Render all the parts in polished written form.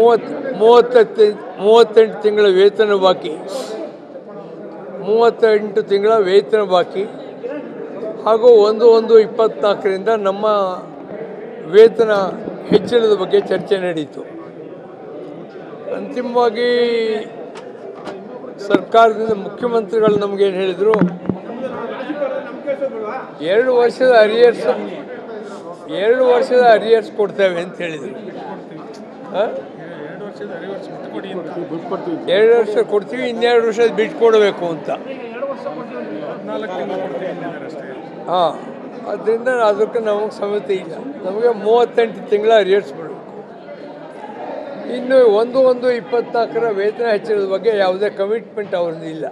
38 ತಿಂಗಳ ವೇತನ ಬಾಕಿ, 38 ತಿಂಗಳ ವೇತನ ಬಾಕಿ ಹಾಗೂ 1/1/24ರಿಂದ ನಮ್ಮ ವೇತನ ಹೆಚ್ಚಳದ ಬಗ್ಗೆ ಚರ್ಚೆ ನಡೆಯಿತು. ಅಂತಿಮವಾಗಿ ಸರ್ಕಾರದಿಂದ ಮುಖ್ಯಮಂತ್ರಿಗಳು ನಮಗೇನು ಹೇಳಿದರು, 2 ವರ್ಷದ ಅರಿಯರ್ಸ್ ಕೊಡ್ತೇವೆ ಅಂತ ಹೇಳಿದರು. 2 ವರ್ಷ ಕೊಡ್ತೀವಿ, 2 ವರ್ಷದ ಬಿಟ್ಟು ಕೊಡಬೇಕು ಅಂತ. ಅದರಿಂದ ಅದಕ್ಕೆ ನಮಗೆ ಸಮಸ್ಯೆ ಇಲ್ಲ. ನಮಗೆ 38 ತಿಂಗಳ ಅರಿಯರ್ಸ್ ಬರಬೇಕು. ಇನ್ನು 1/1/24ರ ವೇತನ ಹೆಚ್ಚಳದ ಬಗ್ಗೆ ಯಾವುದೇ ಕಮಿಟ್ಮೆಂಟ್ ಅವ್ರದ್ದು ಇಲ್ಲ.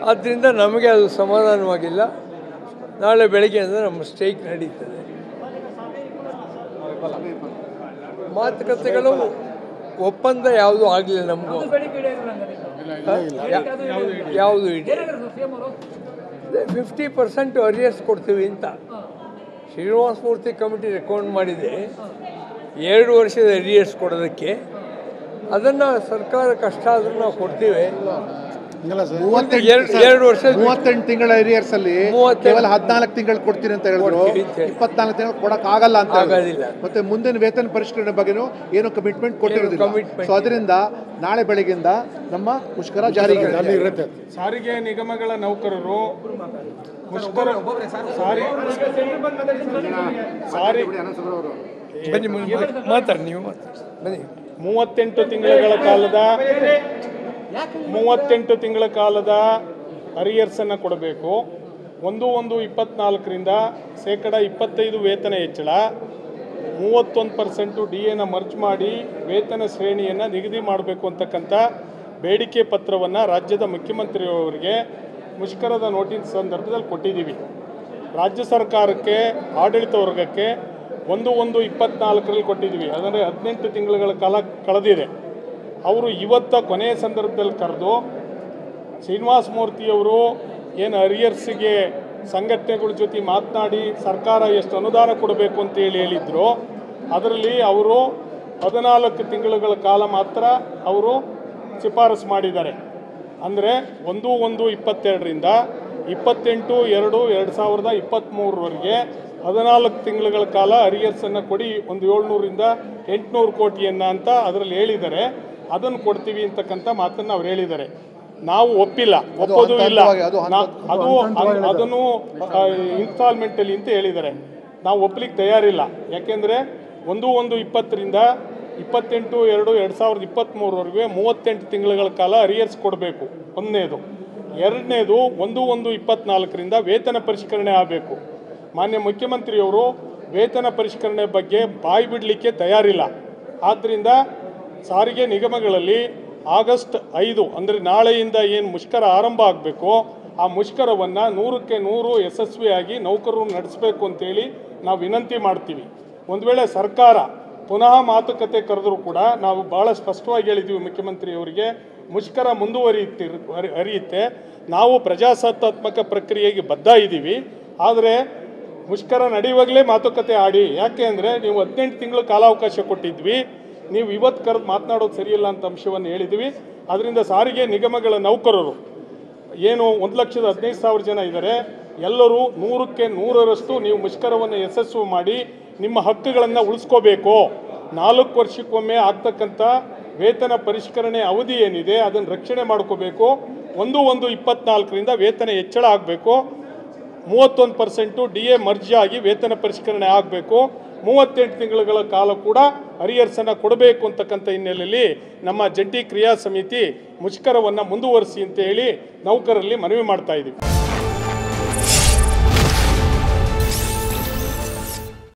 ಆದ್ದರಿಂದ ನಮಗೆ ಅದು ಸಮಾಧಾನವಾಗಿಲ್ಲ. ನಾಳೆ ಬೆಳಗ್ಗೆಯಿಂದ ನಮ್ಮ ಸ್ಟ್ರೈಕ್ ನಡೀತದೆ. ಮಾತುಕತೆಗಳು ಒಪ್ಪಂದ ಯಾವುದೂ ಆಗಲಿಲ್ಲ. ನಮಗೂ ಯಾವುದು ಇದೆ 50% ಅರಿಯರ್ಸ್ ಕೊಡ್ತೀವಿ ಅಂತ ಶ್ರೀನಿವಾಸ ಮೂರ್ತಿ ಕಮಿಟಿ ರೆಕಮೆಂಡ್ ಮಾಡಿದೆ. 2 ವರ್ಷದ ಅರಿಯರ್ಸ್ ಕೊಡೋದಕ್ಕೆ ಅದನ್ನು ಸರ್ಕಾರ ಕಷ್ಟ ಆದರೂ ನಾವು ಕೊಡ್ತೀವಿ. 2 ವರ್ಷ 38 ತಿಂಗಳ ಅರಿಯರ್ಸ್ ಅಲ್ಲಿ ಕೇವಲ 14 ತಿಂಗಳು ಕೊಡ್ತೀನಿ ಅಂತ ಹೇಳಿದ್ರು. 24 ತಿಂಗಳು ಕೊಡಕ್ ಆಗಲ್ಲ ಅಂತ ಆಗೋದಿಲ್ಲ. ಮತ್ತೆ ಮುಂದಿನ ವೇತನ ಪರಿಷ್ಕರಣೆ ಬಗ್ಗೆನೂ ಏನು ಕಮಿಟ್ಮೆಂಟ್ ಕೊಟ್ಟಿರೋದಿಲ್ಲ. ಸೊ ಅದರಿಂದ ನಾಳೆ ಬೆಳಗ್ಗೆಯಿಂದ ನಮ್ಮ ಮುಷ್ಕರ ಜಾರಿಗೆ ಇರುತ್ತೆ. ಸಾರಿಗೆ ನಿಗಮಗಳ ನೌಕರರು ಮುಷ್ಕರ ಮಾತಾಡಿ, ನೀವು ಬನ್ನಿ. 38 ತಿಂಗಳ ಕಾಲದ ಅರಿಯರ್ಸನ್ನು ಕೊಡಬೇಕು. 1/1/24ರಿಂದ 25% ವೇತನ ಹೆಚ್ಚಳ, 31% DAನ ಮರ್ಜ್ ಮಾಡಿ ವೇತನ ಶ್ರೇಣಿಯನ್ನು ನಿಗದಿ ಮಾಡಬೇಕು ಅಂತಕ್ಕಂಥ ಬೇಡಿಕೆ ಪತ್ರವನ್ನು ರಾಜ್ಯದ ಮುಖ್ಯಮಂತ್ರಿಯವರಿಗೆ ಮುಷ್ಕರದ ನೋಟಿಸ್ ಸಂದರ್ಭದಲ್ಲಿ ಕೊಟ್ಟಿದ್ದೀವಿ. ರಾಜ್ಯ ಸರ್ಕಾರಕ್ಕೆ, ಆಡಳಿತ ವರ್ಗಕ್ಕೆ 1/1/24ರಲ್ಲಿ ಕೊಟ್ಟಿದ್ದೀವಿ. ಅಂದರೆ 18 ತಿಂಗಳ ಕಾಲ ಕಳೆದಿದೆ. ಅವರು ಇವತ್ತ ಕೊನೆಯ ಸಂದರ್ಭದಲ್ಲಿ ಕರೆದು ಶ್ರೀನಿವಾಸ ಮೂರ್ತಿಯವರು ಏನು ಅರಿಯರ್ಸಿಗೆ ಸಂಘಟನೆಗಳ ಜೊತೆ ಮಾತನಾಡಿ ಸರ್ಕಾರ ಎಷ್ಟು ಅನುದಾನ ಕೊಡಬೇಕು ಅಂತೇಳಿ ಹೇಳಿದ್ರು, ಅದರಲ್ಲಿ ಅವರು 14 ತಿಂಗಳ ಕಾಲ ಮಾತ್ರ ಅವರು ಶಿಫಾರಸು ಮಾಡಿದ್ದಾರೆ. ಅಂದರೆ 1/1/22ರಿಂದ 28/2/2023ವರೆಗೆ 14 ತಿಂಗಳ ಕಾಲ ಅರಿಯರ್ಸನ್ನು ಕೊಡಿ, 700ರಿಂದ 800 ಕೋಟಿಯನ್ನು ಅಂತ ಅದರಲ್ಲಿ ಹೇಳಿದ್ದಾರೆ. ಅದನ್ನು ಕೊಡ್ತೀವಿ ಅಂತಕ್ಕಂಥ ಮಾತನ್ನು ಅವ್ರು ಹೇಳಿದ್ದಾರೆ. ನಾವು ಒಪ್ಪಿಲ್ಲ, ಒಪ್ಪೋದು ಇಲ್ಲ. ಅದನ್ನು ಇನ್ಸ್ಟಾಲ್ಮೆಂಟಲ್ಲಿ ಅಂತ ಹೇಳಿದ್ದಾರೆ. ನಾವು ಒಪ್ಪಲಿಕ್ಕೆ ತಯಾರಿಲ್ಲ. ಯಾಕೆಂದರೆ 1/1/20ರಿಂದ 28/2/2023ವರೆಗೆ 38 ತಿಂಗಳ ಕಾಲ ಅರಿಯರ್ಸ್ ಕೊಡಬೇಕು. ಒಂದನೇದು. ಎರಡನೇದು 1/1/24ರಿಂದ ವೇತನ ಪರಿಷ್ಕರಣೆ ಆಗಬೇಕು. ಮಾನ್ಯ ಮುಖ್ಯಮಂತ್ರಿಯವರು ವೇತನ ಪರಿಷ್ಕರಣೆ ಬಗ್ಗೆ ಬಾಯಿ ಬಿಡಲಿಕ್ಕೆ ತಯಾರಿಲ್ಲ. ಆದ್ದರಿಂದ ಸಾರಿಗೆ ನಿಗಮಗಳಲ್ಲಿ ಆಗಸ್ಟ್ 5 ಅಂದರೆ ನಾಳೆಯಿಂದ ಏನು ಮುಷ್ಕರ ಆರಂಭ ಆಗಬೇಕು, ಆ ಮುಷ್ಕರವನ್ನು 100ಕ್ಕೆ 100 ಯಶಸ್ವಿಯಾಗಿ ನೌಕರರು ನಡೆಸಬೇಕು ಅಂತೇಳಿ ನಾವು ವಿನಂತಿ ಮಾಡ್ತೀವಿ. ಒಂದು ವೇಳೆ ಸರ್ಕಾರ ಪುನಃ ಮಾತುಕತೆ ಕರೆದರೂ ಕೂಡ ನಾವು ಭಾಳ ಸ್ಪಷ್ಟವಾಗಿ ಹೇಳಿದ್ದೀವಿ ಮುಖ್ಯಮಂತ್ರಿಯವರಿಗೆ, ಮುಷ್ಕರ ಮುಂದುವರಿಯುತ್ತೆ. ನಾವು ಪ್ರಜಾಸತ್ತಾತ್ಮಕ ಪ್ರಕ್ರಿಯೆಗೆ ಬದ್ಧ ಇದ್ದೀವಿ. ಆದರೆ ಮುಷ್ಕರ ನಡೆಯುವಾಗಲೇ ಮಾತುಕತೆ ಆಡಿ. ಯಾಕೆ ಅಂದರೆ ನೀವು 18 ತಿಂಗಳು ಕಾಲಾವಕಾಶ ಕೊಟ್ಟಿದ್ವಿ, ನೀವು ಇವತ್ತು ಕರೆದು ಮಾತನಾಡೋದು ಸರಿಯಿಲ್ಲ ಅಂತ ಅಂಶವನ್ನು ಹೇಳಿದ್ವಿ. ಅದರಿಂದ ಸಾರಿಗೆ ನಿಗಮಗಳ ನೌಕರರು ಏನು 1,15,000 ಜನ ಇದ್ದಾರೆ, ಎಲ್ಲರೂ 100ಕ್ಕೆ 100ರಷ್ಟು ನೀವು ಮುಷ್ಕರವನ್ನು ಯಶಸ್ವಿ ಮಾಡಿ ನಿಮ್ಮ ಹಕ್ಕುಗಳನ್ನು ಉಳಿಸ್ಕೋಬೇಕು. 4 ವರ್ಷಕ್ಕೊಮ್ಮೆ ಆಗ್ತಕ್ಕಂಥ ವೇತನ ಪರಿಷ್ಕರಣೆ ಅವಧಿ ಏನಿದೆ ಅದನ್ನು ರಕ್ಷಣೆ ಮಾಡ್ಕೋಬೇಕು. 1/1/24ರಿಂದ ವೇತನ ಹೆಚ್ಚಳ ಆಗಬೇಕು. 31% DA ಮರ್ಜ್ ಆಗಿ ವೇತನ ಪರಿಷ್ಕರಣೆ ಆಗಬೇಕು. 38 ತಿಂಗಳ ಕಾಲ ಕೂಡ ಅರಿಯರ್ಸನ್ನು ಕೊಡಬೇಕು ಅಂತಕ್ಕಂಥ ಹಿನ್ನೆಲೆಯಲ್ಲಿ ನಮ್ಮ ಜಂಟಿ ಕ್ರಿಯಾ ಸಮಿತಿ ಮುಷ್ಕರವನ್ನು ಮುಂದುವರಿಸಿ ಅಂತ ಹೇಳಿ ನೌಕರರಲ್ಲಿ ಮನವಿ ಮಾಡ್ತಾ ಇದ್ದೀವಿ.